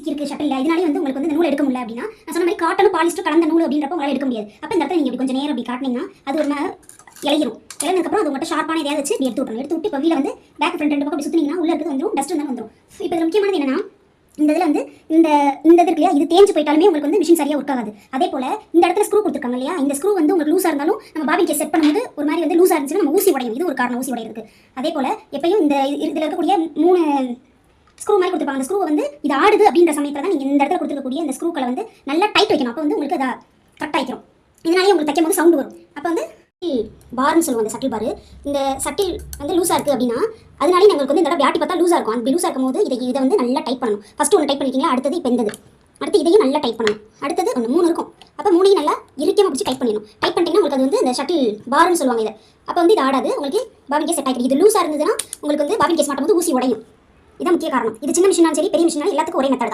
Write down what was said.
இருக்குது ஷட்டில். இதனாலே வந்து உங்களுக்கு வந்து இந்த நூல் எடுக்க முடியல அப்படின்னா, நான் சொன்ன மாதிரி காட்டனும் பாலிஸ்டர் கலந்த நூல் அப்படின்றப்ப உங்களால் எடுக்க முடியாது. அப்போ இந்த இடத்துல நீங்கள் கொஞ்சம் நேரம் அப்படி காட்டினீங்கன்னா அது ஒரு இலையிரும். இலைனதுக்கப்புறம் அது உங்கள்கிட்ட ஷார்ப்பான எதையாவது வச்சு இப்படி எடுத்து விட்டணும். எடுத்து விட்டு இப்போ வீல வந்து பேக் ஃப்ரண்ட் ரெண்டு பக்கம் அப்படி சுற்றினீங்கன்னா உள்ள இருக்கிறது வந்துடும், டஸ்ட் வந்து வந்துடும். இப்போ இதில் முக்கியமானது என்னன்னா, இந்த இதில் வந்து இந்த இது இருக்கு இல்லையா, இது தேஞ்சு போயிட்டாலுமே உங்களுக்கு வந்து மிஷின் சரியாக ஒர்க் ஆகாது. அதே போல் இந்த இடத்துல ஸ்க்ரூ கொடுத்துருக்காங்க இல்லையா, இந்த ஸ்க்ரூ வந்து உங்களுக்கு லூஸாக இருந்தாலும் நம்ம பாபின் கேஸ் செட் பண்ணும்போது ஒரு மாதிரி வந்து லூஸாக இருந்துச்சுன்னா நம்ம ஊசி உடையும். இது ஒரு காரணம் ஊசி உடையிருக்கு. அதே போல் எப்பயும் இந்த இதில் இருக்கக்கூடிய 3 ஸ்க்ரூ மாதிரி கொடுத்துருப்பாங்க. அந்த ஸ்க்ரூ வந்து இது ஆடுது அப்படின்ற சமயத்தில் தான் நீங்கள் இந்த இடத்துல கொடுத்துருக்கக்கூடிய இந்த ஸ்க்ரூக்களை வந்து நல்லா டைட் வைக்கணும். அப்போ வந்து உங்களுக்கு அதை கரெக்ட் ஆகிக்கும். இதனாலேயே உங்களுக்கு தைக்கும் போது சவுண்டு வரும். அப்போ வந்து பார்னு சொல்லுவோம். அந்த சட்டில் பாரு, இந்த சட்டில் வந்து லூஸாக இருக்குது அப்படின்னா அதனாலே உங்களுக்கு வந்து இந்த இடம் வியாட்டி பார்த்தா லூஸாக இருக்கும். அந்த லூஸாக இருக்கும் போது இதை வந்து நல்லா டைட் பண்ணணும். ஃபஸ்ட்டு ஒன்று டைட் பண்ணிக்கிங்களா, அடுத்தது இப்போ இந்த அடுத்து இதையும் நல்லா டைட் பண்ணணும். அடுத்தது ஒன்று 3 இருக்கும். அப்போ 3ஐயும் நல்லா இறுக்கியமாக பிடிச்சி டைட் பண்ணிடணும். டைட் பண்ணிட்டீங்கன்னா உங்களுக்கு அது வந்து இந்த ஷட்டில் பார்னு சொல்லுவாங்க. இதை அப்போ வந்து இது ஆடாது, உங்களுக்கு பாபின் கேஸ் செட் ஆகிடும். இது லூஸாக இருந்ததுன்னா உங்களுக்கு வந்து பாபின் கேஸ் மாட்டும் போது ஊசி உடையும். இதான் முக்கிய காரணம். இது சின்ன மிஷினாலும் சரி பெரிய மிஷினாலும் எல்லாத்துக்கும் ஒரே மெத்தட் தான்.